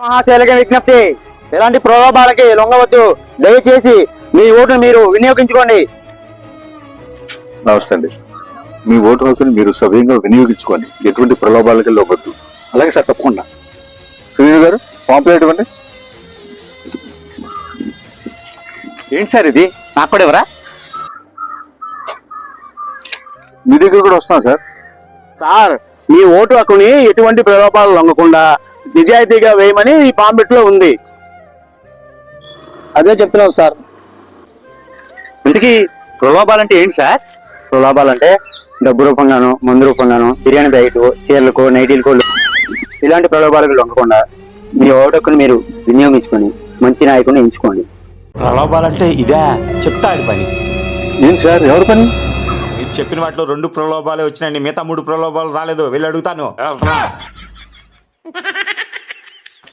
మహాశైలకి విజ్ఞప్తి, ఎలాంటి ప్రలోభాలకి లొంగవద్దు. దయచేసి మీ ఓటును మీరు వినియోగించుకోండి. నమస్తే అండి. మీ ఓటు హక్కుని మీరు సవ్యంగా వినియోగించుకోండి. ఎటువంటి ప్రలోభాలకి లొంగొద్దు. అలాగే సార్, తప్పకుండా. సునీల్ గారు, పాంప్లెట్ ఇవ్వండి. ఏంటి సార్ ఇది? నాకు కూడా ఎవరా? మీ దగ్గర కూడా వస్తున్నాం సార్. సార్, మీ ఓటు హక్కుని ఎటువంటి ప్రలోభాలు లొంగకుండా నిజాయితీగా వేయమని ఈ పాంప్లెట్ లో ఉంది. అదే చెప్తున్నాం సార్. ఇంతకీ ప్రలోభాలంటే ఏంటి సార్? ప్రలోభాలంటే డబ్బు రూపంగాను, మందు రూపంగాను, బిర్యానీ బ్యాగెట్, చీరలకు, నైటీలకు, ఇలాంటి ప్రలోభాలకు లొంగకుండా మీ ఓటు హక్కుని మీరు వినియోగించుకొని మంచి నాయకుడిని ఎంచుకోండి. ప్రలోభాలంటే ఇదే చెప్తా అది పని. ఏంటి సార్, ఎవరి పని? మీరు చెప్పిన వాటిలో 2 ప్రలోభాలే వచ్చినాయండి. మిగతా 3 ప్రలోభాలు రాలేదు. వెళ్ళి అడుగుతాను.